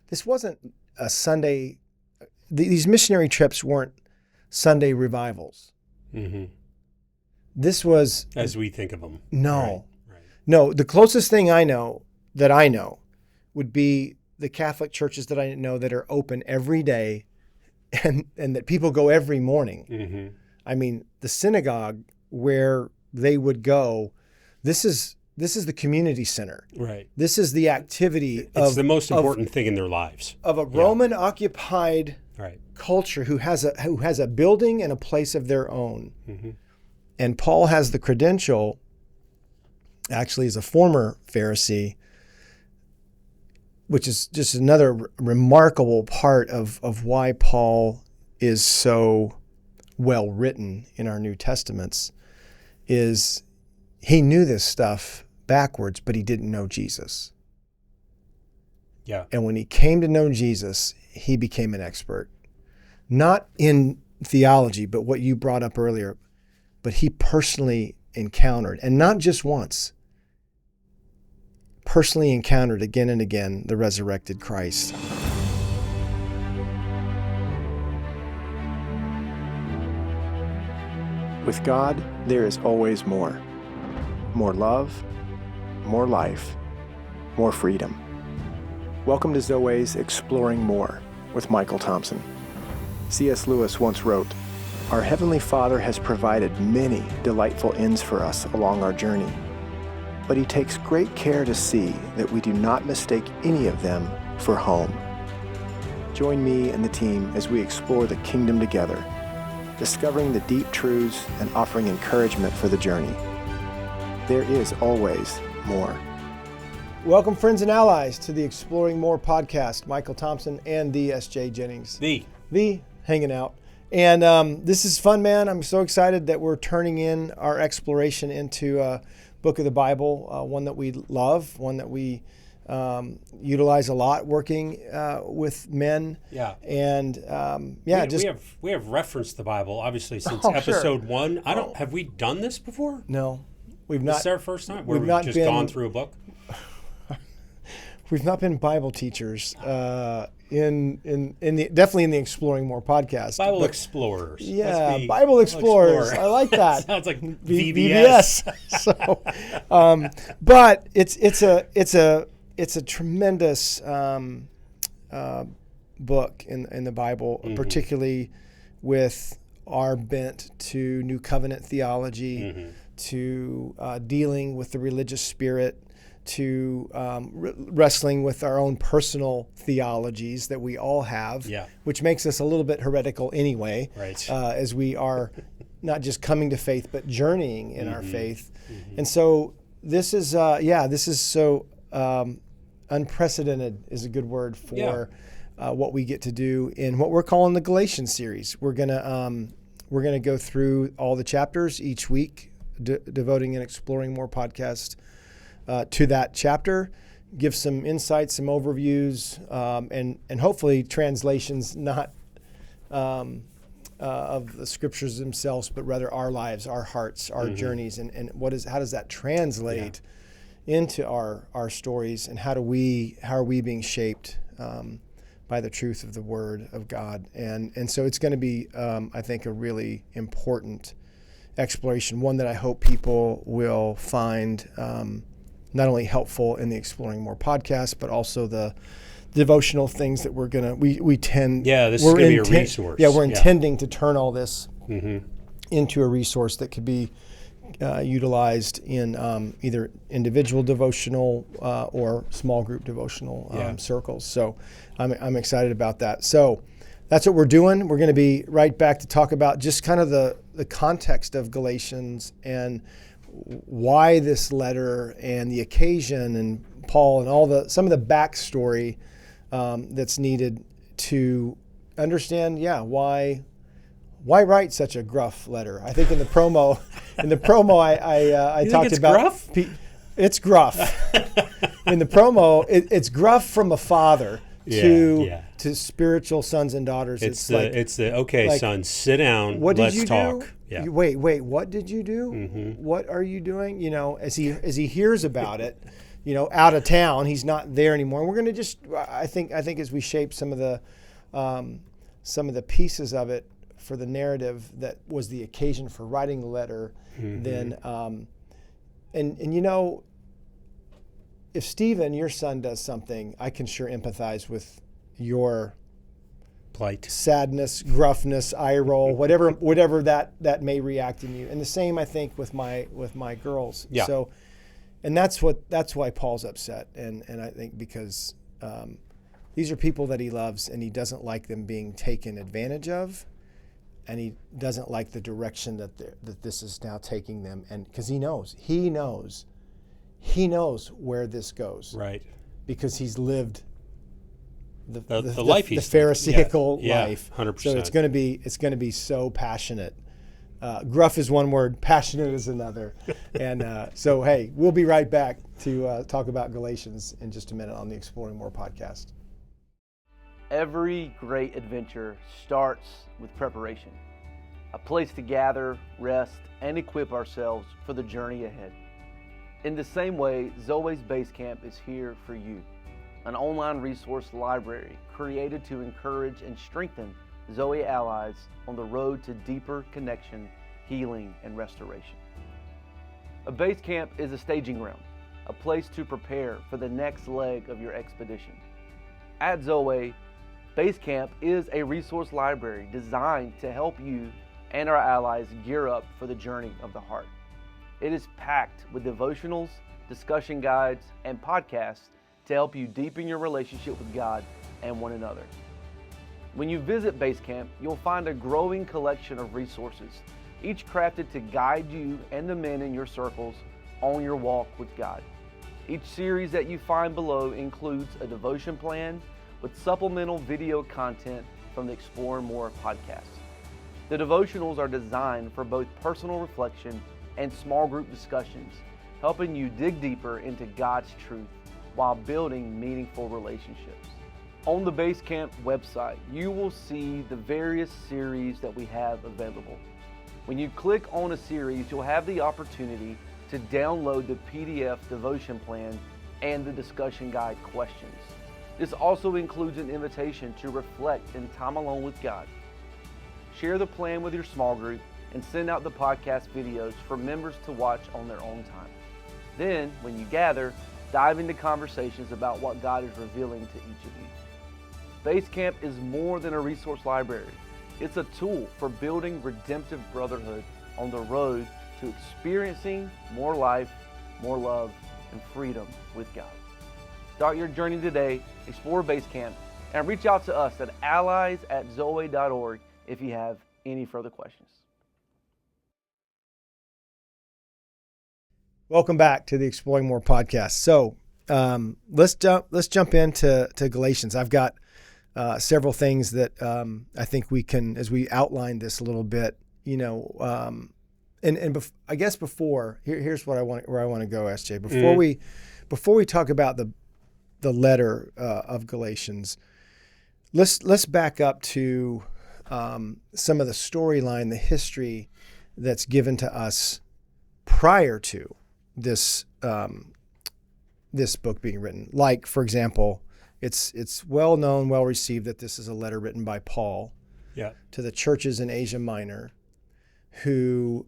this wasn't a Sunday. These missionary trips weren't Sunday revivals. Mm-hmm. This was, as we think of them. No, Right. no. The closest thing I know would be the Catholic churches that I know that are open every day, and that people go every morning. Mm-hmm. I mean, the synagogue where they would go. This is the community center. Right. This is the activity It's the most important thing in their lives. Of a Roman occupied culture who has a building and a place of their own. Mm-hmm. And Paul has the credential, actually as a former Pharisee, which is just another remarkable part of why Paul is so well written in our New Testaments, is he knew this stuff backwards, but he didn't know Jesus. Yeah. And when he came to know Jesus, he became an expert. Not in theology, but what you brought up earlier, but he personally encountered, and not just once, personally encountered again and again the resurrected Christ. With God, there is always more. More love, more life, more freedom. Welcome to Zoe's Exploring More with Michael Thompson. C.S. Lewis once wrote, "Our Heavenly Father has provided many delightful inns for us along our journey, but He takes great care to see that we do not mistake any of them for home." Join me and the team as we explore the kingdom together, discovering the deep truths and offering encouragement for the journey. There is always more. Welcome, friends and allies, to the Exploring More podcast. Michael Thompson and the SJ Jennings. The hanging out. And this is fun, man. I'm so excited that we're turning in our exploration into a book of the Bible, one that we love, one that we utilize a lot working with men. Yeah. And we have referenced the Bible obviously since episode 1. Have we done this before? No, we've not. This is our first time. We've not just gone through a book. We've not been Bible teachers definitely in the Exploring More podcast. Bible explorers. Yeah, Bible explorers. I like that. Sounds like VBS. So, but it's a tremendous book in the Bible, mm-hmm. particularly with our bent to New Covenant theology, mm-hmm. to dealing with the religious spirit, to wrestling with our own personal theologies that we all have, which makes us a little bit heretical anyway, right. As we are not just coming to faith, but journeying in mm-hmm. our faith. Mm-hmm. And so this is so unprecedented is a good word for what we get to do in what we're calling the Galatians series. We're gonna go through all the chapters each week, devoting and Exploring More podcast to that chapter, give some insights, some overviews, and hopefully translations, not of the scriptures themselves, but rather our lives, our hearts, our mm-hmm. journeys, and how does that translate into our stories, and how are we being shaped by the truth of the Word of God, and so it's going to be I think a really important exploration, one that I hope people will find not only helpful in the Exploring More podcast, but also the devotional things that we're gonna we tend. Yeah, this is gonna be a resource. Yeah, we're intending to turn all this mm-hmm. into a resource that could be utilized in either individual devotional or small group devotional circles. So I'm excited about that. So that's what we're doing. We're going to be right back to talk about just kind of the context of Galatians and why this letter and the occasion and Paul and some of the backstory that's needed to understand, why write such a gruff letter. I think in the promo, I you talked think it's about gruff? It's gruff. In the promo, it's gruff from a father to spiritual sons and daughters. It's the son, sit down. What did let's you talk. do? Yeah. Wait, what did you do? Mm-hmm. What are you doing? As he hears about it, out of town. He's not there anymore. And we're going to I think as we shape some of the pieces of it for the narrative that was the occasion for writing the letter, then, if Stephen, your son, does something, I can sure empathize with your plight, sadness, gruffness, eye roll, whatever that may react in you. And the same, I think, with my girls. Yeah. So, and that's why Paul's upset. And I think because these are people that he loves, and he doesn't like them being taken advantage of, and he doesn't like the direction that this is now taking them. And because he knows where this goes, right? Because he's lived the life, the Pharisaical life. 100%. So it's going to be so passionate. Gruff is one word, passionate is another. And so, hey, we'll be right back to talk about Galatians in just a minute on the Exploring More podcast. Every great adventure starts with preparation, a place to gather, rest, and equip ourselves for the journey ahead. In the same way, Zoe's Base Camp is here for you, an online resource library created to encourage and strengthen Zoe allies on the road to deeper connection, healing, and restoration. A base camp is a staging ground, a place to prepare for the next leg of your expedition. At Zoe, Base Camp is a resource library designed to help you and our allies gear up for the journey of the heart. It is packed with devotionals, discussion guides, and podcasts to help you deepen your relationship with God and one another. When you visit Base Camp, you'll find a growing collection of resources, each crafted to guide you and the men in your circles on your walk with God. Each series that you find below includes a devotion plan with supplemental video content from the Explore More podcast. The devotionals are designed for both personal reflection and small group discussions, helping you dig deeper into God's truth while building meaningful relationships. On the Base Camp website, you will see the various series that we have available. When you click on a series, you'll have the opportunity to download the PDF devotion plan and the discussion guide questions. This also includes an invitation to reflect in time alone with God. Share the plan with your small group and send out the podcast videos for members to watch on their own time. Then, when you gather, dive into conversations about what God is revealing to each of you. Base Camp is more than a resource library. It's a tool for building redemptive brotherhood on the road to experiencing more life, more love, and freedom with God. Start your journey today, explore Base Camp, and reach out to us at allies@zoe.org if you have any further questions. Welcome back to the Exploring More podcast. So let's jump into Galatians. I've got several things that I think we can, as we outline this a little bit, I guess here's where I want to go, SJ. Before we talk about the letter of Galatians, let's back up to some of the storyline, the history that's given to us prior to this book being written. Like, for example, it's well known, well received that this is a letter written by Paul to the churches in Asia Minor, who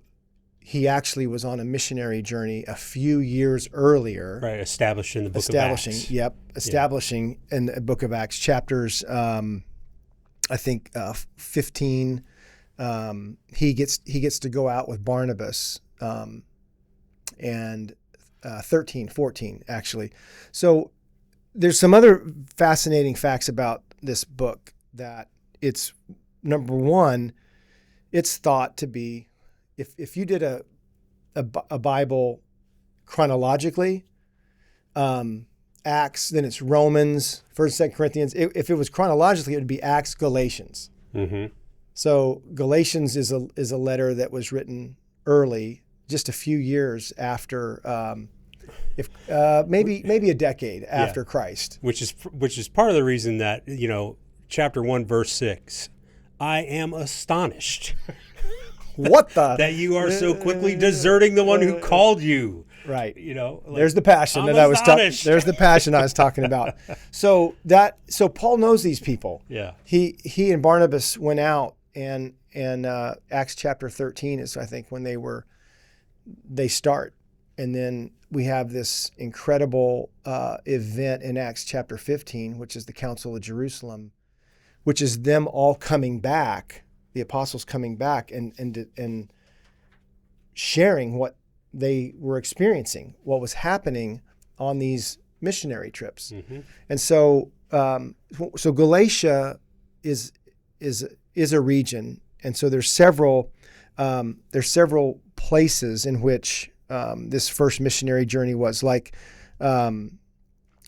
he actually was on a missionary journey a few years earlier. Right, establishing the book of Acts. Establishing in the book of Acts, chapters, I think 15. He gets to go out with Barnabas, and 13, 14, actually. So there's some other fascinating facts about this book, that it's, number one, it's thought to be, if you did a Bible chronologically, Acts, then it's Romans, 1st and 2nd Corinthians. If it was chronologically, it would be Acts, Galatians. Mm-hmm. So Galatians is a letter that was written early, just a few years after, maybe a decade after Christ. Which is part of the reason that, chapter 1, verse 6, I am astonished. What the? That you are so quickly deserting the one who called you. Right. Like, there's the passion that I was there's the passion I was talking about. So Paul knows these people. Yeah. He and Barnabas went out, and Acts chapter 13 is, I think, when they start. And then we have this incredible event in Acts chapter 15, which is the Council of Jerusalem, which is them all coming back, the apostles coming back and sharing what they were experiencing, what was happening on these missionary trips. Mm-hmm. And so Galatia is a region, and so there's several places in which this first missionary journey was, like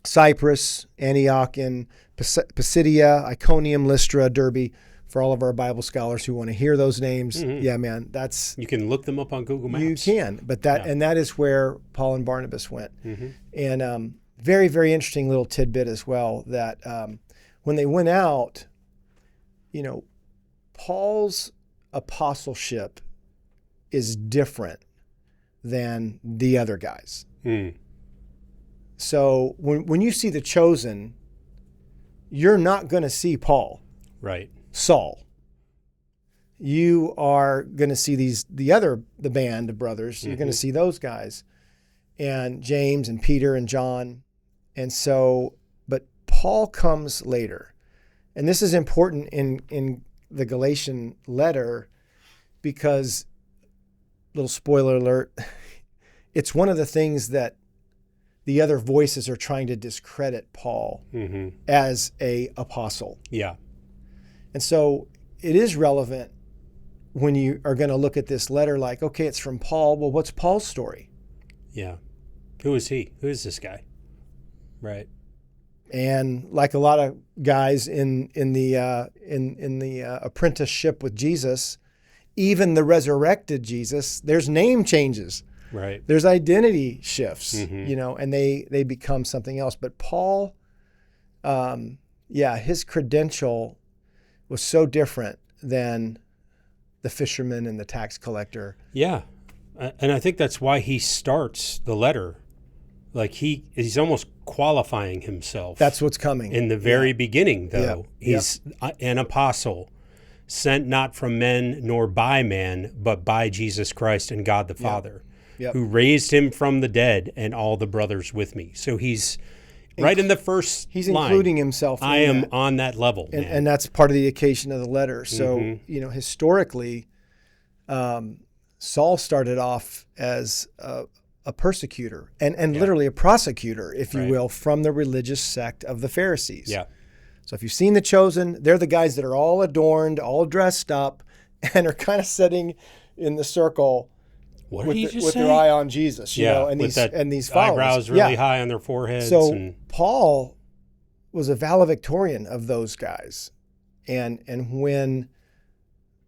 Cyprus, Antioch, and Pisidia, Iconium, Lystra, Derbe. For all of our Bible scholars who want to hear those names, yeah, man, you can look them up on Google Maps. You can, but that is where Paul and Barnabas went. Mm-hmm. And very, very interesting little tidbit as well, that when they went out, Paul's apostleship is different than the other guys. Mm. So when you see the chosen, you're not going to see Paul. Right. Saul. You are going to see the band of brothers. Mm-hmm. You're going to see those guys, and James and Peter and John. And so, but Paul comes later. And this is important in the Galatian letter because, little spoiler alert, it's one of the things that the other voices are trying to discredit Paul as a apostle. Yeah. And so it is relevant when you are going to look at this letter like, okay, it's from Paul. Well, what's Paul's story? Yeah. Who is he? Who is this guy? Right. And like a lot of guys in the apprenticeship with Jesus, even the resurrected Jesus, there's name changes. Right. There's identity shifts, and they become something else. But Paul, his credential was so different than the fisherman and the tax collector. Yeah. And I think that's why he starts the letter. Like he's almost qualifying himself. That's what's coming. In the very beginning, though. He's an apostle, sent not from men nor by man, but by Jesus Christ and God the Father, who raised him from the dead, and all the brothers with me. So he's right in the first He's line, including himself. I am on that level. And that's part of the occasion of the letter. So, historically, Saul started off as a persecutor and literally a prosecutor, if you will, from the religious sect of the Pharisees. Yeah. So if you've seen The Chosen, they're the guys that are all adorned, all dressed up, and are kind of sitting in the circle with their eye on Jesus, and these followers. Eyebrows really high on their foreheads. So Paul was a valedictorian of those guys. And when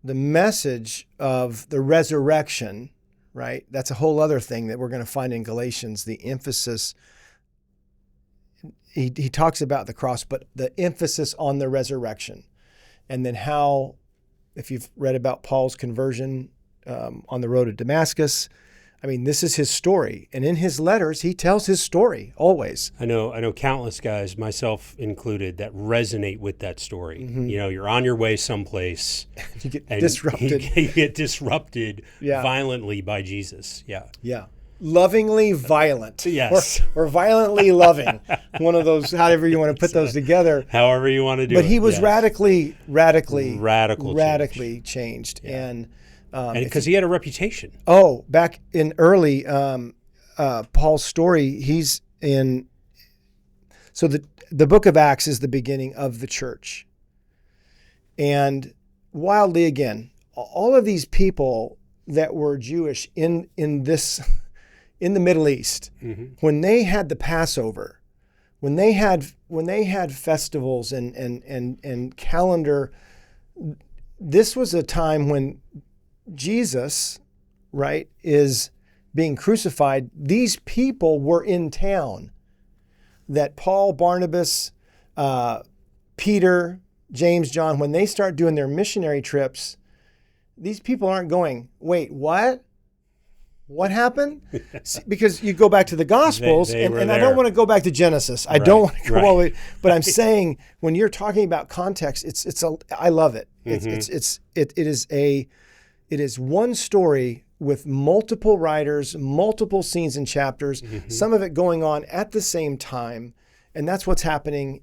the message of the resurrection, right, that's a whole other thing that we're going to find in Galatians, the emphasis. He talks about the cross, but the emphasis on the resurrection. And then how, if you've read about Paul's conversion on the road to Damascus, I mean, this is his story. And in his letters, he tells his story always. I know countless guys, myself included, that resonate with that story. Mm-hmm. You're on your way someplace. You get disrupted. You get disrupted violently by Jesus. Yeah. Yeah. Lovingly violent. Yes. Or violently loving. One of those, however you want to put those together. However you want to do it. But he was radically changed. Yeah. And because he had a reputation. Oh, back in early Paul's story, he's in. So the book of Acts is the beginning of the church. And wildly again, all of these people that were Jewish in the Middle East, when they had the Passover, when they had festivals and calendar, this was a time when Jesus, right, is being crucified. These people were in town. That Paul, Barnabas, Peter, James, John, when they start doing their missionary trips, these people aren't going, wait, what? What happened? Because you go back to the Gospels, They and were I there. don't want to go back to Genesis. I don't want to go right. all the way. But I'm saying when you're talking about context, I love it. It is one story with multiple writers, multiple scenes and chapters, some of it going on at the same time, and that's what's happening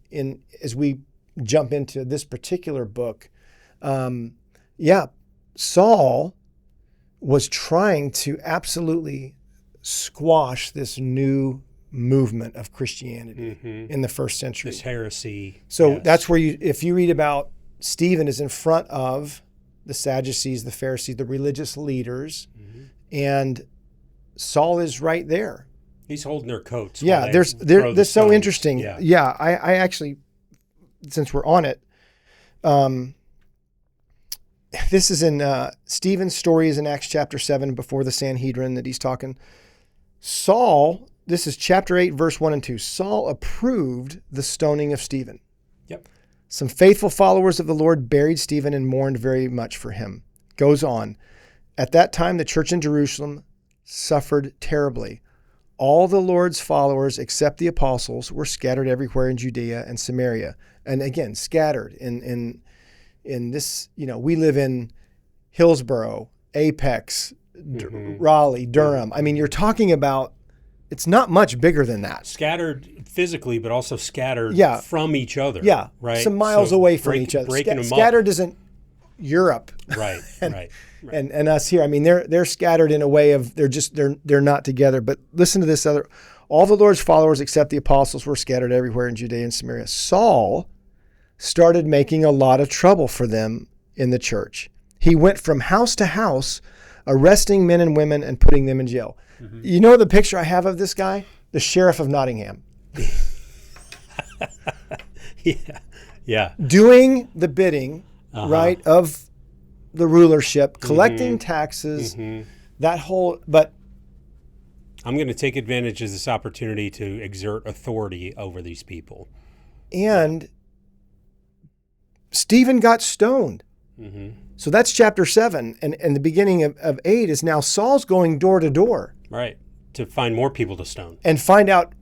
as we jump into this particular book. Saul was trying to absolutely squash this new movement of Christianity in the first century. This heresy. So yes. that's where if you read about Stephen is in front of the Sadducees, the Pharisees, the religious leaders, and Saul is right there. He's holding their coats. Yeah, there's so interesting. Yeah. I actually, since we're on it, this is in Stephen's story is in Acts chapter 7 before the Sanhedrin that he's talking. Saul, this is chapter 8, verse 1 and 2. Saul approved the stoning of Stephen. Yep. Some faithful followers of the Lord buried Stephen and mourned very much for him. Goes on. At that time, the church in Jerusalem suffered terribly. All the Lord's followers, except the apostles, were scattered everywhere in Judea and Samaria. And again, scattered in this, we live in Hillsborough, Apex, Raleigh, Durham. I mean, you're talking about, it's not much bigger than that. Scattered physically, but also scattered from each other. Yeah, right. Some miles away from each other. Breaking them scattered isn't Europe. Right, right. And us here. I mean, they're scattered in a way of they're not together. But listen to this other. All the Lord's followers except the apostles were scattered everywhere in Judea and Samaria. Saul started making a lot of trouble for them in the church. He went from house to house, arresting men and women and putting them in jail. You know the picture I have of this guy? The sheriff of Nottingham. Yeah. Doing the bidding, right, of the rulership, collecting taxes, that whole, but I'm going to take advantage of this opportunity to exert authority over these people. And Stephen got stoned. So that's chapter 7. And the beginning of 8 is now Saul's going door to door. Right. To find more people to stone. And find out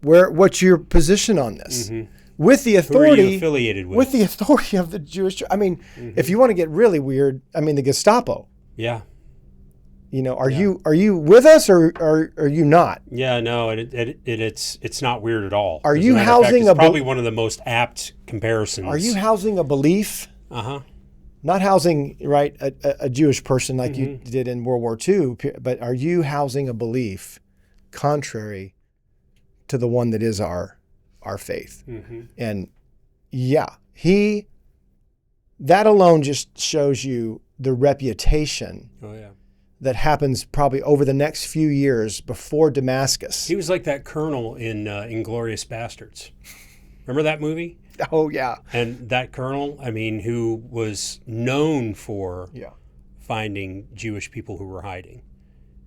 what's your position on this. With the authority. Who are you affiliated with? With the authority of the Jewish church. I mean, if you want to get really weird, I mean, the Gestapo. Yeah. Are you with us or are you not? Yeah, no, it's not weird at all. Are As you a matter of fact, housing it's a probably one of the most apt comparisons. Are you housing a belief? Not housing, right, a Jewish person like you did in World War II, but are you housing a belief contrary to the one that is our faith? And that alone just shows you the reputation that happens probably over the next few years before Damascus. He was like that colonel in Inglourious Bastards. Remember that movie? Oh, yeah. And that colonel, I mean, who was known for finding Jewish people who were hiding.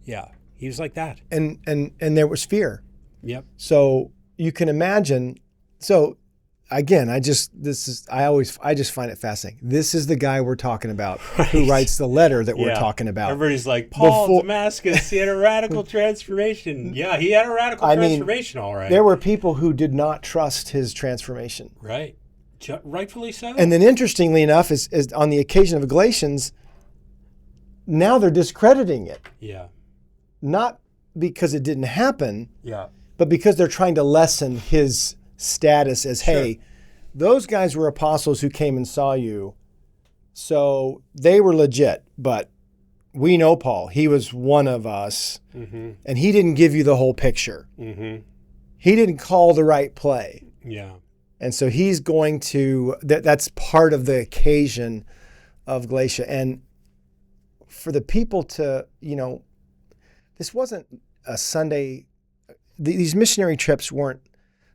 Yeah, he was like that. And there was fear. Yep. So you can imagine. So again, I just find it fascinating. This is the guy we're talking about who writes the letter that we're talking about. Everybody's like, Paul, Damascus, he had a radical transformation. Yeah, he had a radical transformation, all right. There were people who did not trust his transformation. Right. Rightfully so. And then interestingly enough, is on the occasion of Galatians, now they're discrediting it. Yeah. Not because it didn't happen, yeah, but because they're trying to lessen his status as, hey, those guys were apostles who came and saw you, so they were legit, but we know Paul. He was one of us, and he didn't give you the whole picture. He didn't call the right play. Yeah. And so he's going to, that's part of the occasion of Galatia. And for the people to, this wasn't a Sunday, these missionary trips weren't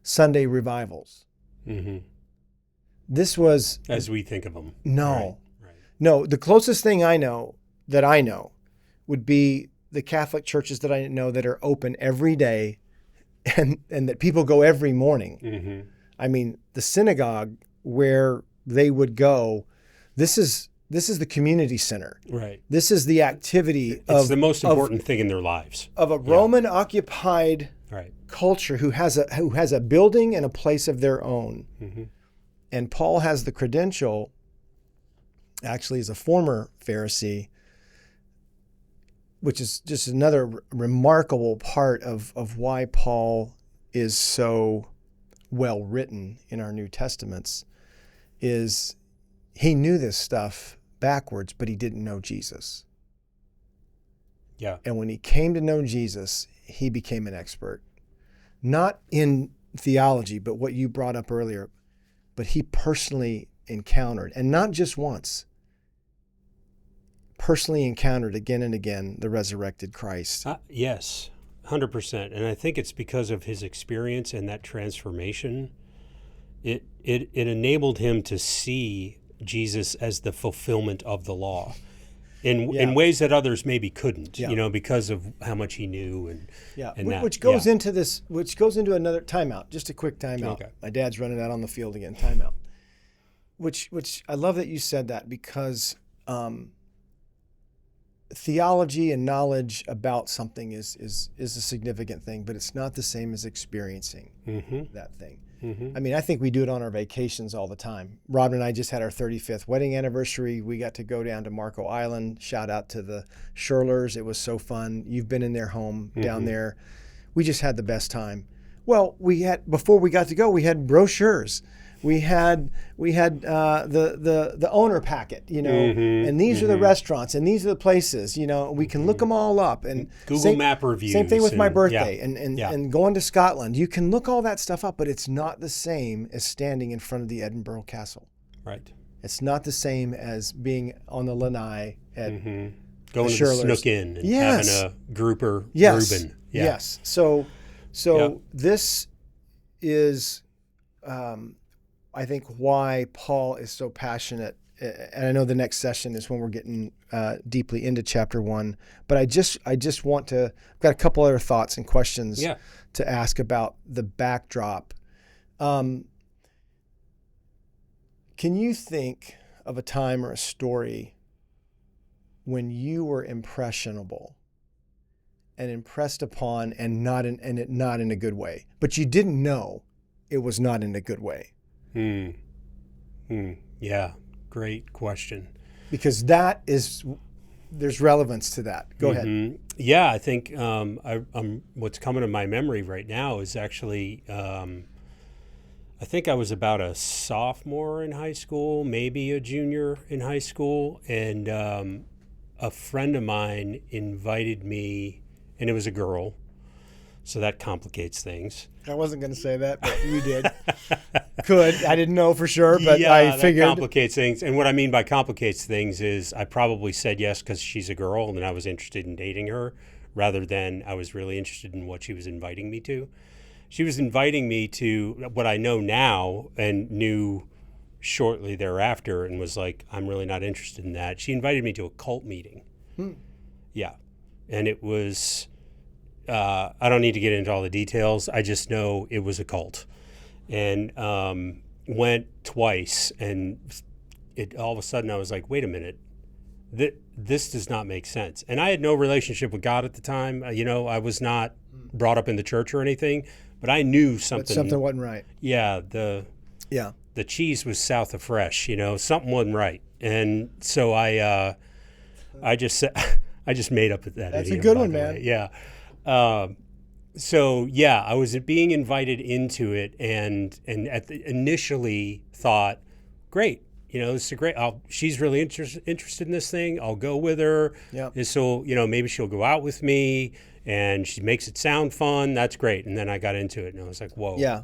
Sunday revivals. This was... As we think of them. No. Right. No, the closest thing I know would be the Catholic churches that I know that are open every day and that people go every morning. I mean, the synagogue where they would go, this is this is the community center. Right. This is the activity It's the most important thing in their lives. Of a Roman occupied culture who has a building and a place of their own. Mm-hmm. And Paul has the credential, actually as a former Pharisee, which is just another remarkable part of why Paul is so well written in our New Testaments, is he knew this stuff backwards, but he didn't know Jesus. Yeah. And when he came to know Jesus, he became an expert. Not in theology, but what you brought up earlier, but he personally encountered, and not just once, personally encountered again and again the resurrected Christ. Yes, 100%. And I think it's because of his experience and that transformation. It enabled him to see Jesus as the fulfillment of the law in ways that others maybe couldn't, because of how much he knew which goes into another timeout, just a quick timeout. Okay. My dad's running out on the field again, timeout. Which I love that you said that, because theology and knowledge about something is a significant thing, but it's not the same as experiencing that thing. Mm-hmm. I mean, I think we do it on our vacations all the time. Robin and I just had our 35th wedding anniversary. We got to go down to Marco Island. Shout out to the Shirlers. It was so fun. You've been in their home down there. We just had the best time. Well, before we got to go, we had brochures. We had the owner packet, and these are the restaurants, and these are the places, we can look them all up. And Google Map reviews. Same thing with my birthday and going to Scotland. You can look all that stuff up, but it's not the same as standing in front of the Edinburgh Castle. Right. It's not the same as being on the Lanai at going to the Snook Inn and having a grouper Reuben. Yeah. Yes. So this is. I think why Paul is so passionate, and I know the next session is when we're getting deeply into chapter 1, but I just want to, I've got a couple other thoughts and questions to ask about the backdrop. Can you think of a time or a story when you were impressionable and impressed upon and not in a good way, but you didn't know it was not in a good way? Yeah, great question. Because there's relevance to that. Go ahead. Yeah, I think what's coming to my memory right now is actually, I think I was about a sophomore in high school, maybe a junior in high school, and a friend of mine invited me, and it was a girl, so that complicates things. I wasn't going to say that, but you did. I didn't know for sure, but I figured. That complicates things. And what I mean by complicates things is I probably said yes because she's a girl and I was interested in dating her, rather than I was really interested in what she was inviting me to. She was inviting me to what I know now and knew shortly thereafter, and was like, I'm really not interested in that. She invited me to a cult meeting. Yeah. And it was... I don't need to get into all the details. I just know it was a cult, and went twice. And all of a sudden, I was like, "Wait a minute, this does not make sense." And I had no relationship with God at the time. I was not brought up in the church or anything, but I knew something. But something wasn't right. Yeah, the cheese was south of fresh. Something wasn't right, and so I just made up that. That's idiom, a good by one, the man. way. Yeah. I was being invited into it, and initially thought, great, this is great. She's really interested in this thing. I'll go with her. Yeah. And so, maybe she'll go out with me, and she makes it sound fun. That's great. And then I got into it, and I was like, whoa. Yeah.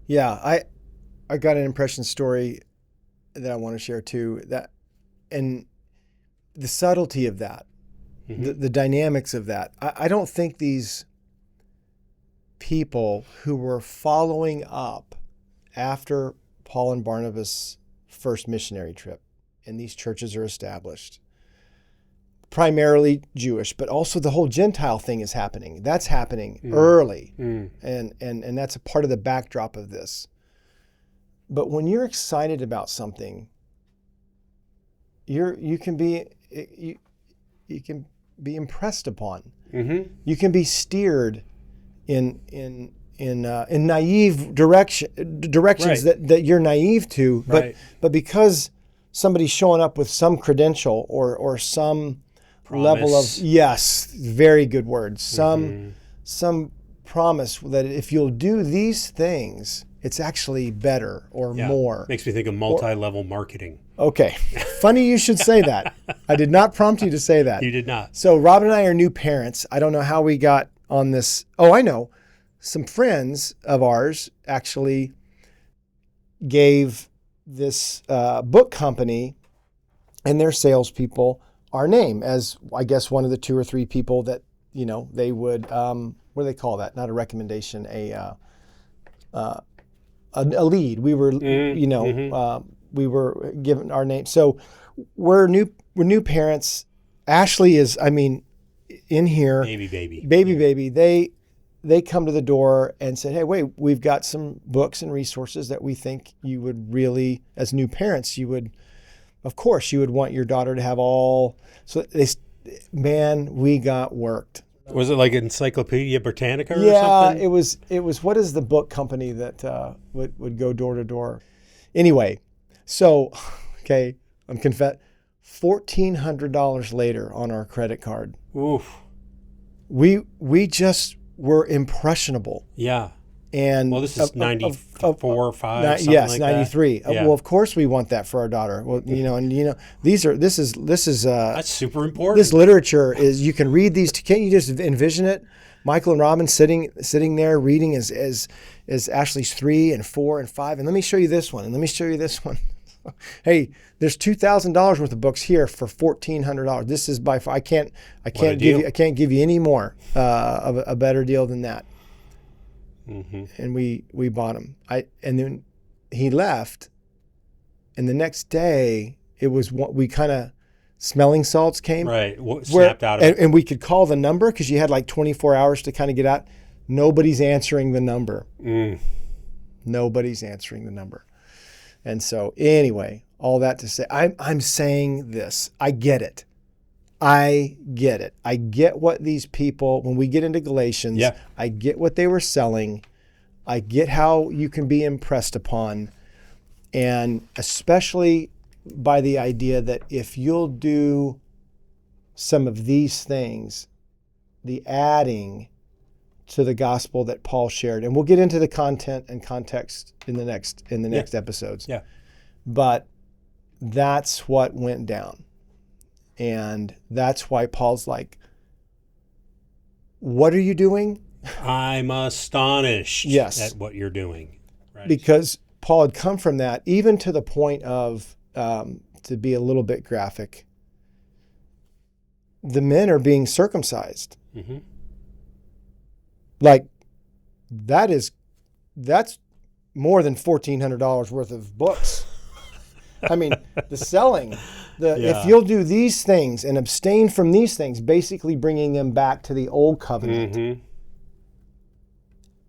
Yeah. I got an impression story that I want to share too. And the subtlety of that. The dynamics of that. I don't think these people who were following up after Paul and Barnabas' first missionary trip, and these churches are established, primarily Jewish, but also the whole Gentile thing is happening. That's happening early, and that's a part of the backdrop of this. But when you're excited about something, you can be impressed upon. Mm-hmm. You can be steered in naive directions Right. that you're naive to, Right. but because somebody's showing up with some credential or some level of, yes, very good words, some promise that if you'll do these things, it's actually better or more. Makes me think of multi-level marketing. Okay. Funny you should say that. I did not prompt you to say that. You did not. So Rob and I are new parents. I don't know how we got on this. Oh, I know. Some friends of ours actually gave this book company and their salespeople our name as, I guess, one of the 2 or 3 people that, they would, what do they call that? Not a recommendation, a lead. We were, we were given our name. So we're new parents. Ashley is, in here. Baby. They come to the door and said, hey, wait, we've got some books and resources that we think you would really, as new parents, of course, you would want your daughter to have all. So we got worked. Was it like Encyclopedia Britannica or something? Yeah, it was. What is the book company that would go door to door? Anyway, so, okay, I'm $1,400 later on our credit card. Oof. We just were impressionable. Yeah. And this is 94 or 5, something yes, like 93. that. Yeah. Well, of course we want that for our daughter. Well, this is that's super important. This literature is, you can read these. Can't you just envision it? Michael and Robin sitting there reading as Ashley's 3 and 4 and 5. And let me show you this one. And let me show you this one. Hey, there's $2,000 worth of books here for $1,400. This is by far. I can't give you any more of a better deal than that. Mm-hmm. And we bought them. And then he left, and the next day it was what we kind of smelling salts came. Right, snapped out of it. And we could call the number because you had like 24 hours to kind of get out. Nobody's answering the number. Nobody's answering the number. And so anyway, all that to say, I'm saying this. I get it. I get what these people, when we get into Galatians, I get what they were selling. I get how you can be impressed upon. And especially by the idea that if you'll do some of these things, the adding to the gospel that Paul shared, and we'll get into the content and context in the next episodes. Yeah. But that's what went down. And that's why Paul's like, what are you doing? I'm astonished at what you're doing. Right. Because Paul had come from that, even to the point of, to be a little bit graphic, the men are being circumcised. Mm-hmm. Like, that's more than $1,400 worth of books. The selling, if you'll do these things and abstain from these things, basically bringing them back to the old covenant,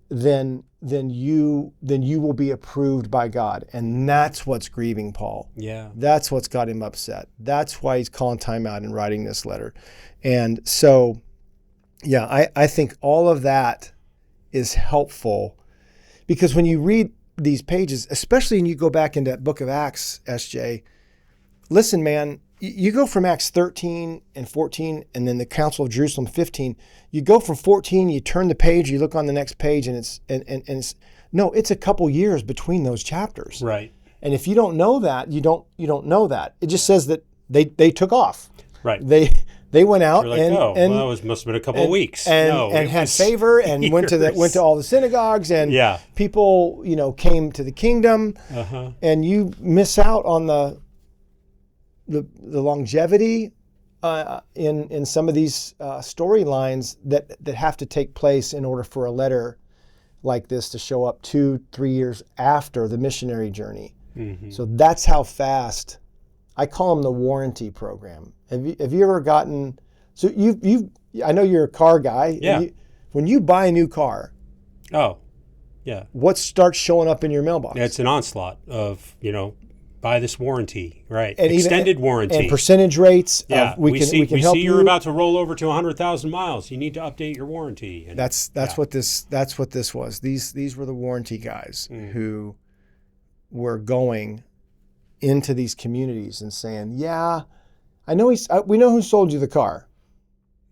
then you will be approved by God. And that's what's grieving Paul. Yeah. That's what's got him upset. That's why he's calling time out and writing this letter. And so, I think all of that is helpful, because when you read these pages, especially when you go back into that book of Acts, SJ, listen, man, you go from Acts 13 and 14 and then the Council of Jerusalem 15, you go from 14, you turn the page, you look on the next page, and it's a couple years between those chapters. Right. And if you don't know that, you don't know that. It just says that they took off. Right. They went out like, must have been a couple of weeks. And had favor and went to all the synagogues, and people, came to the kingdom. And you miss out on the longevity in some of these storylines that have to take place in order for a letter like this to show up 2-3 years after the missionary journey. Mm-hmm. So that's how fast. I call them the warranty program. Have you ever gotten? So I know you're a car guy. Yeah. When you buy a new car. Oh, yeah. What starts showing up in your mailbox? Yeah, it's an onslaught of buy this warranty, right? And extended warranty and percentage rates. Yeah, we can help you. You're about to roll over to 100,000 miles. You need to update your warranty. And that's what this was. These were the warranty guys who were going into these communities and saying, "Yeah, I know we know who sold you the car,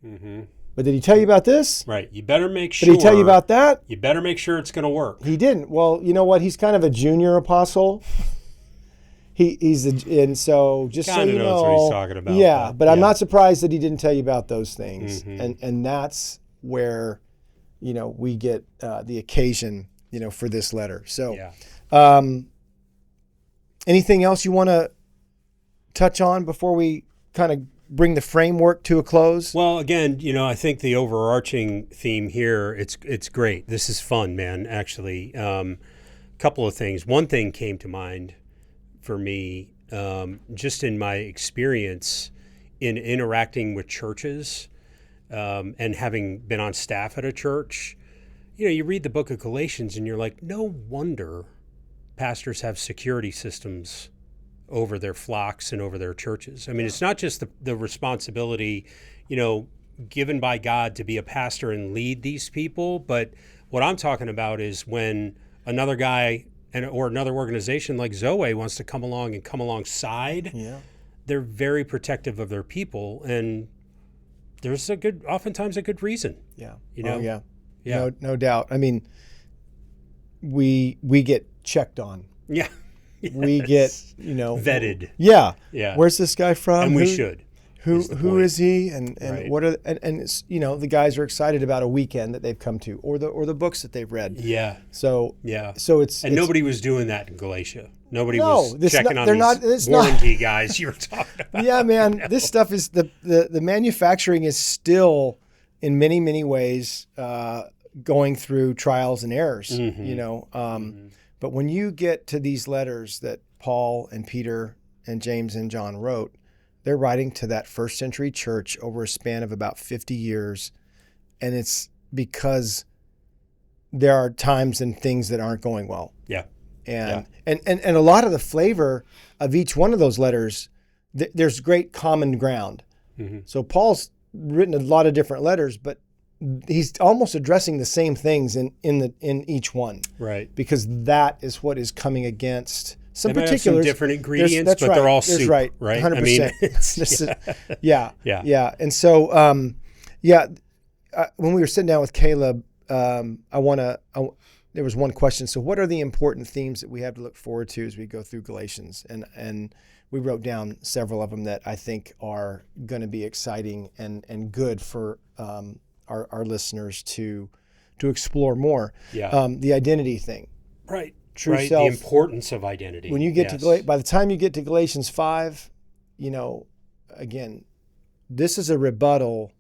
but did he tell you about this? Right. You better make sure. Did he tell you about that? You better make sure it's going to work. He didn't. Well, you know what? He's kind of a junior apostle. And so just so you know, knows what he's talking about. Yeah, but I'm not surprised that he didn't tell you about those things. And that's where, we get the occasion, for this letter. So, anything else you want to touch on before we kind of bring the framework to a close? Well, again, I think the overarching theme here, it's great. This is fun, man, actually. Couple of things. One thing came to mind for me, just in my experience in interacting with churches and having been on staff at a church. You read the book of Galatians and you're like, no wonder pastors have security systems over their flocks and over their churches. I mean, it's not just the responsibility, given by God to be a pastor and lead these people, but what I'm talking about is when another guy or another organization like Zoe wants to come along and come alongside, they're very protective of their people, and there's oftentimes a good reason. Yeah. Yeah. No doubt. I mean, we get checked on. Yeah. Yes. We get, vetted. Yeah. Yeah. Where's this guy from? And we should. Who is he? And Right. what are and it's, the guys are excited about a weekend that they've come to, or the books that they've read. Yeah. So it's nobody was doing that in Galatia. Nobody No, was checking not- on they're these not- it's warranty guys you were talking about. Yeah, man, this stuff is the manufacturing is still in many, many ways going through trials and errors, but when you get to these letters that Paul and Peter and James and John wrote, they're writing to that first century church over a span of about 50 years. And it's because there are times and things that aren't going well. Yeah. And a lot of the flavor of each one of those letters, there's great common ground. So Paul's written a lot of different letters, but he's almost addressing the same things in each one. Right. Because that is what is coming against some they particulars. Might have some different ingredients, but they're all soup, right? 100%. I mean, yeah. And so, when we were sitting down with Caleb, there was one question. So what are the important themes that we have to look forward to as we go through Galatians? And we wrote down several of them that I think are going to be exciting and good for our listeners to explore more. Yeah. The identity thing. Right. True right. self. The importance of identity. When you get to by the time you get to Galatians 5, again, this is a rebuttal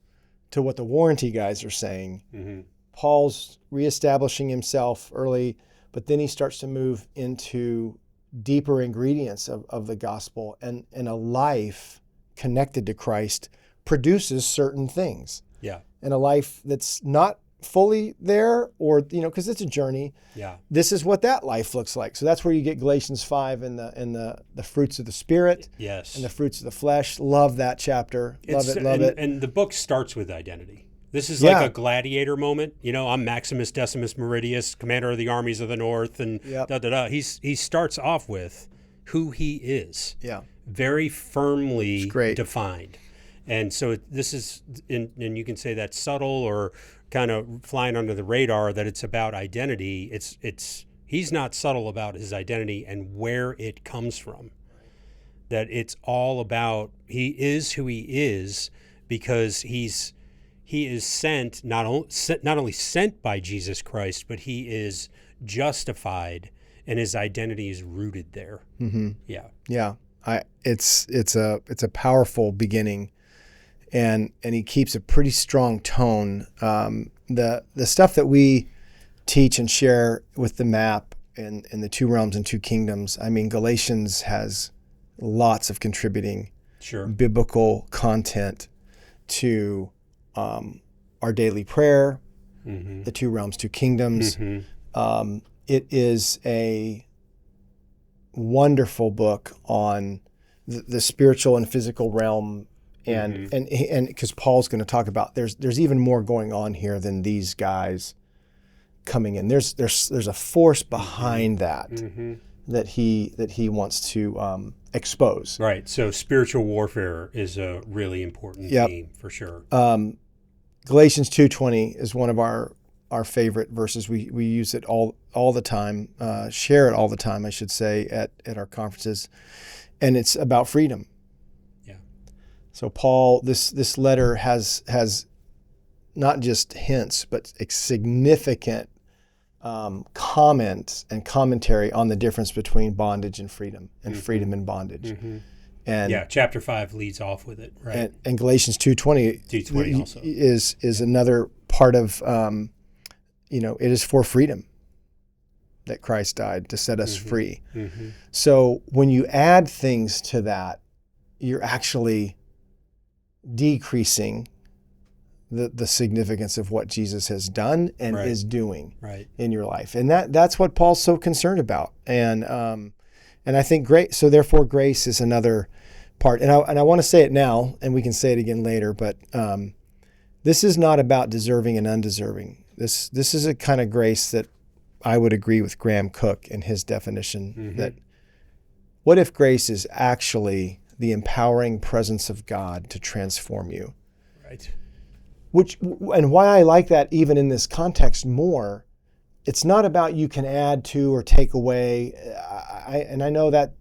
to what the warranty guys are saying. Paul's reestablishing himself early, but then he starts to move into deeper ingredients of the gospel, and a life connected to Christ produces certain things. Yeah. And a life that's not fully there, or because it's a journey. Yeah. This is what that life looks like. So that's where you get Galatians 5 and the fruits of the Spirit. Yes. And the fruits of the flesh. Love that chapter. Love it. And the book starts with identity. This is like a gladiator moment. I'm Maximus Decimus Meridius, commander of the armies of the north, and He starts off with who he is. Yeah. Very firmly defined. And so this is, and you can say that's subtle or kind of flying under the radar, that it's about identity. He's not subtle about his identity and where it comes from. That it's all about, he is who he is because he is sent, not only sent by Jesus Christ, but he is justified, and his identity is rooted there. Yeah. Yeah. It's a powerful beginning. And he keeps a pretty strong tone. The stuff that we teach and share with the map in the two realms and two kingdoms, I mean, Galatians has lots of contributing biblical content to our daily prayer, the two realms, two kingdoms. It is wonderful book on the spiritual and physical realm, and because Paul's going to talk about there's even more going on here than these guys coming in. There's a force behind that that he wants to expose. Right. So spiritual warfare is a really important theme for sure. Galatians 2:20 is one of our favorite verses. We use it all the time, share it all the time, I should say, at our conferences, and it's about freedom. Yeah. So Paul, this letter has not just hints, but significant comment and commentary on the difference between bondage and freedom, and freedom and bondage. And chapter 5 leads off with it, right? And Galatians 2:20 also is another part of it is for freedom that Christ died to set us free. So when you add things to that, you're actually decreasing the significance of what Jesus has done and is doing in your life. And that's what Paul's so concerned about. And I think so therefore grace is another part. And I want to say it now, and we can say it again later, but this is not about deserving and undeserving. This is a kind of grace that I would agree with Graham Cook in his definition, that what if grace is actually the empowering presence of God to transform you? Right. And why I like that even in this context more, it's not about you can add to or take away. I know that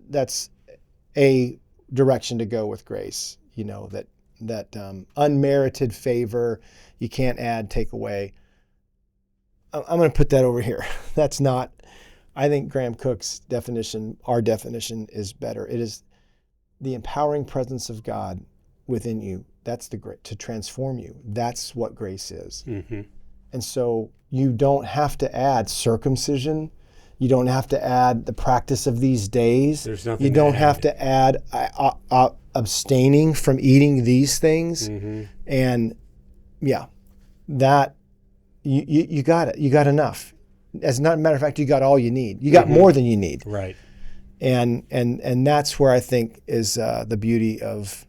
that's a direction to go with grace, that unmerited favor, you can't add, take away. I'm going to put that over here. That's not, I think Graham Cook's definition, our definition, is better. It is the empowering presence of God within you. That's to transform you. That's what grace is. And so you don't have to add circumcision. You don't have to add the practice of these days. There's nothing you don't have to add abstaining from eating these things. And that you got it. You got enough. As a matter of fact, you got all you need. You got more than you need. Right. And that's where I think is the beauty of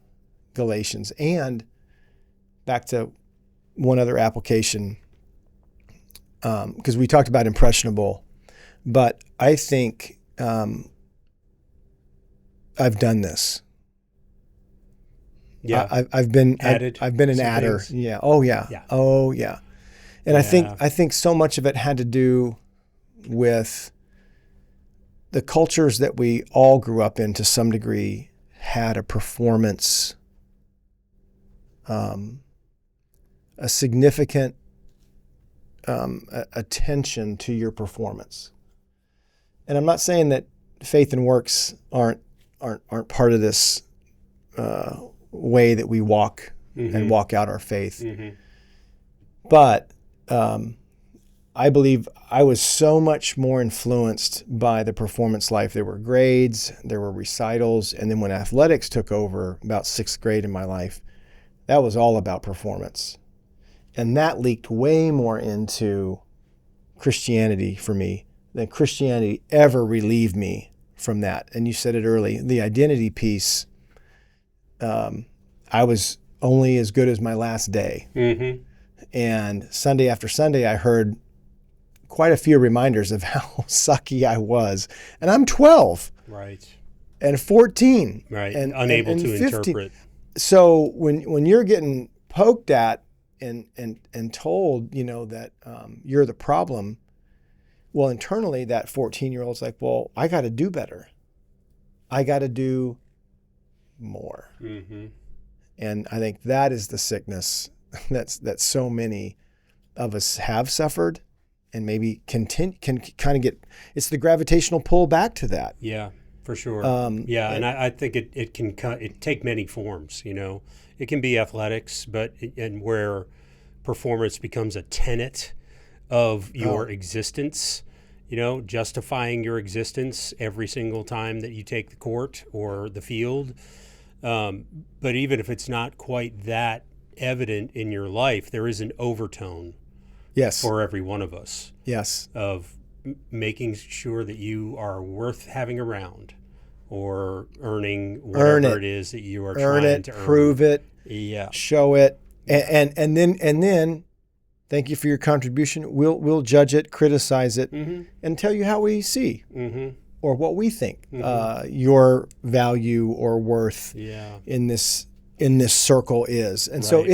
Galatians. And back to one other application, because we talked about impressionable, but I think I've done this. Yeah, I've been added. I've been an adder. Things. Yeah. Oh yeah. Oh yeah. And I think so much of it had to do with the cultures that we all grew up in to some degree had a performance, a significant attention to your performance. And I'm not saying that faith and works aren't part of this way that we walk and walk out our faith. But I believe I was so much more influenced by the performance life. There were grades, there were recitals, and then when athletics took over about 6th grade in my life, that was all about performance. And that leaked way more into Christianity for me than Christianity ever relieved me from that. And you said it early, the identity piece, I was only as good as my last day. And Sunday after Sunday, I heard quite a few reminders of how sucky I was. And I'm 12. Right. And 14. Right. And unable and to 15. interpret. So when you're getting poked at and told, that you're the problem, well, internally that 14-year-old's like, well, I got to do better. I got to do more. And I think that is the sickness that so many of us have suffered, and maybe can kind of get, it's the gravitational pull back to that. Yeah, for sure. And I think it can take many forms. It can be athletics, and where performance becomes a tenet of your existence. Justifying your existence every single time that you take the court or the field. But even if it's not quite that evident in your life, there is an overtone. Yes. For every one of us. Yes. Of making sure that you are worth having around, or earning whatever it is that you are trying to earn. Prove it, show it, Yeah. and then thank you for your contribution. We'll judge it, criticize it, and tell you how we see or what we think your value or worth in this circle is. And so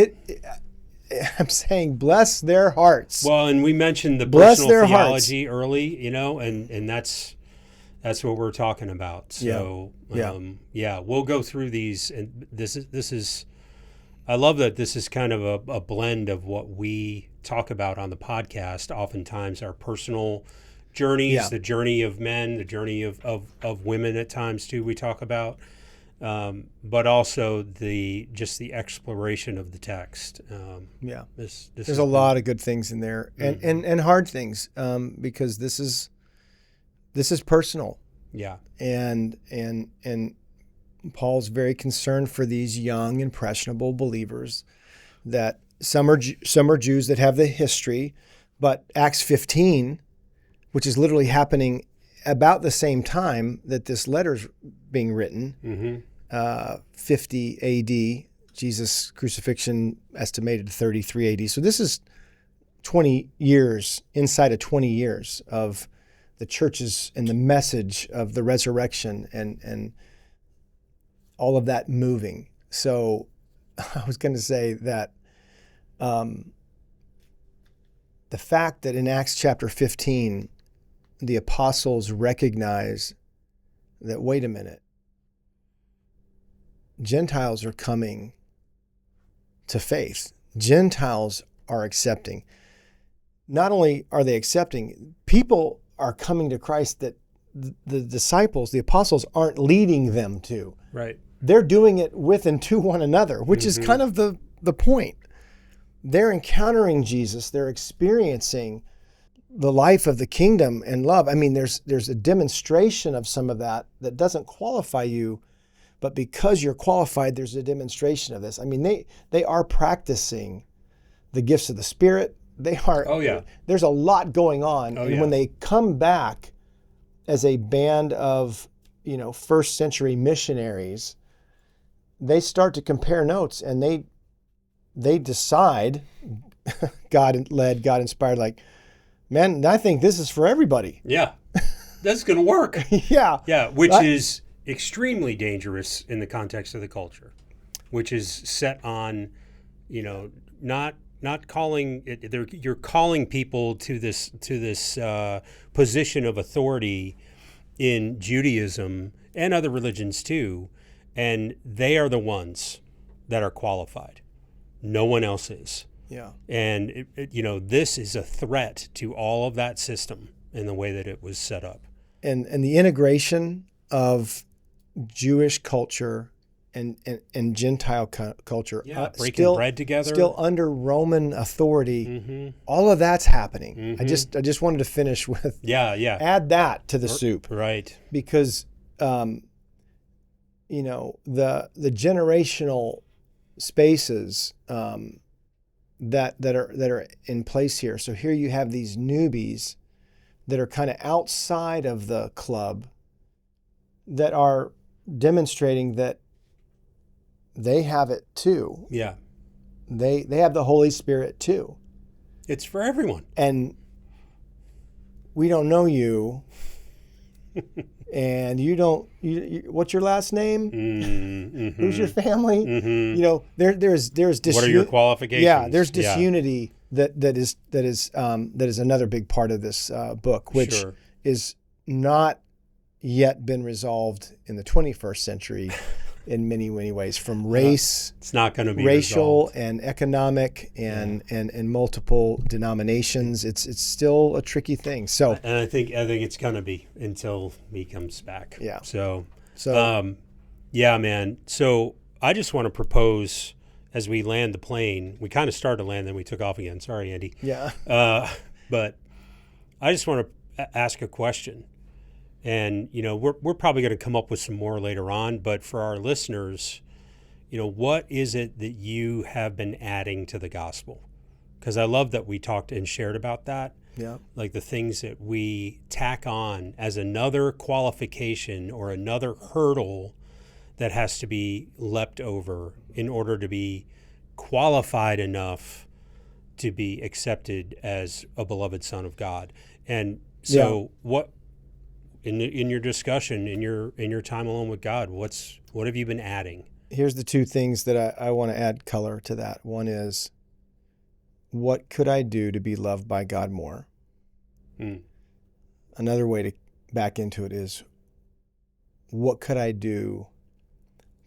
I'm saying, bless their hearts. Well, and we mentioned the Bless personal their theology early, and that's what we're talking about. So we'll go through these, and this is I love that this is kind of a blend of what we talk about on the podcast. Oftentimes our personal journeys, the journey of men, the journey of women at times too, we talk about. But also the exploration of the text. There's a lot of good things in there, and hard things, because this is personal. Yeah. And Paul's very concerned for these young, impressionable believers, that some are Jews that have the history, but Acts 15, which is literally happening about the same time that this letter's being written, 50 A.D., Jesus' crucifixion estimated 33 A.D. So this is 20 years, inside of 20 years of the churches and the message of the resurrection and all of that moving. So I was going to say that the fact that in Acts chapter 15, the apostles recognize that, wait a minute, Gentiles are coming to faith. Gentiles are accepting. Not only are they accepting, people are coming to Christ that the disciples, the apostles, aren't leading them to. Right. They're doing it with and to one another, which is kind of the point. They're encountering Jesus. They're experiencing the life of the kingdom and love. I mean, there's a demonstration of some of that doesn't qualify you, but because you're qualified, there's a demonstration of this. I mean, they are practicing the gifts of the Spirit. They are. Oh, yeah. There's a lot going on. Oh, and yeah. when they come back as a band of, first century missionaries, they start to compare notes, and they decide, God led, God inspired, like, man, I think this is for everybody. Yeah. That's going to work. Yeah. Yeah, which is extremely dangerous in the context of the culture, which is set on, not calling it. You're calling people to this position of authority in Judaism and other religions too, and they are the ones that are qualified. No one else is. Yeah. And this is a threat to all of that system in the way that it was set up. And the integration of Jewish culture and Gentile culture, breaking bread together, still under Roman authority. All of that's happening. I just wanted to finish with add that to the soup, right? Because the generational spaces that are in place here. So here you have these newbies that are kind of outside of the club that are demonstrating that they have it too. Yeah. They have the Holy Spirit too. It's for everyone. And we don't know you. And you what's your last name? Who's your family? There's what are your qualifications? Yeah, there's disunity that is another big part of this book, which is not yet been resolved in the 21st century in many, many ways, from race, it's not going to be racial resolved. And economic and multiple denominations. It's still a tricky thing. So, and I think it's going to be until he comes back. Yeah. So yeah, man. So I just want to propose, as we land the plane, we kind of started to land, then we took off again. Sorry, Andy. Yeah. But I just want to ask a question. And, we're probably going to come up with some more later on, but for our listeners, what is it that you have been adding to the gospel? Because I love that we talked and shared about that. like the things that we tack on as another qualification or another hurdle that has to be leapt over in order to be qualified enough to be accepted as a beloved son of God. And so what in your discussion, in your time alone with God, what have you been adding? Here's the two things that I want to add color to that. One is, what could I do to be loved by God more? Another way to back into it is, what could I do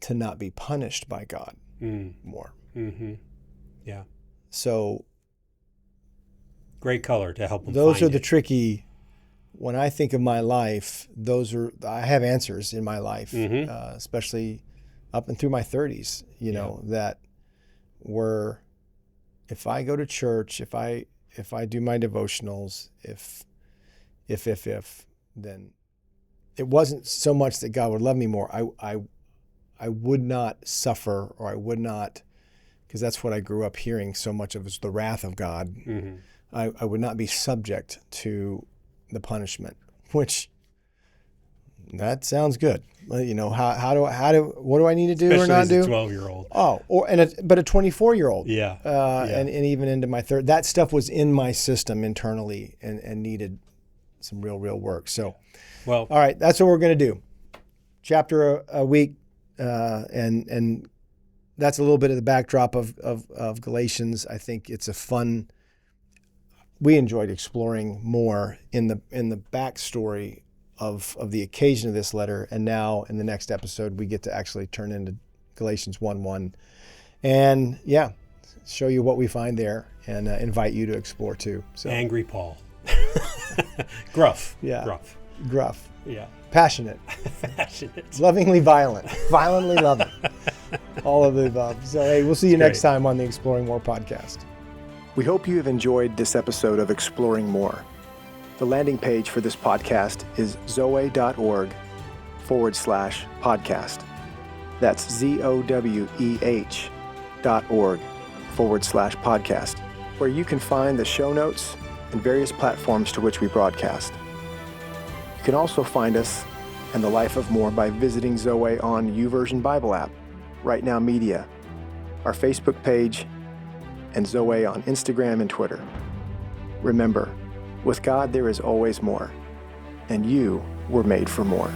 to not be punished by God more? Mm-hmm. Yeah. So great color to help them those find are the it. tricky, when I think of my life, I have answers in my life, especially up and through my 30s, that were, if I go to church, if I do my devotionals, if, then it wasn't so much that God would love me more. I would not suffer, or I would not, because that's what I grew up hearing so much of, is the wrath of God. I would not be subject to the punishment, which that sounds good. What do I need to do Especially or not as do? a 12-year-old. Oh, but a 24-year-old. Yeah. And even into my third, that stuff was in my system internally and needed some real work. So, well, all right, that's what we're going to do. Chapter a week, and that's a little bit of the backdrop of Galatians. I think it's a fun. We enjoyed exploring more in the backstory of the occasion of this letter, and now in the next episode we get to actually turn into Galatians 1:1, and show you what we find there, and invite you to explore too. So angry Paul, gruff, gruff, passionate, lovingly violent, violently loving, all of the above. So hey, we'll see you next time on the Exploring More podcast. We hope you have enjoyed this episode of Exploring More. The landing page for this podcast is zoe.org/podcast. That's ZOWEH.org/podcast, where you can find the show notes and various platforms to which we broadcast. You can also find us and the Life of More by visiting Zoe on YouVersion Bible app, Right Now Media, our Facebook page, and Zoe on Instagram and Twitter. Remember, with God there is always more, and you were made for more.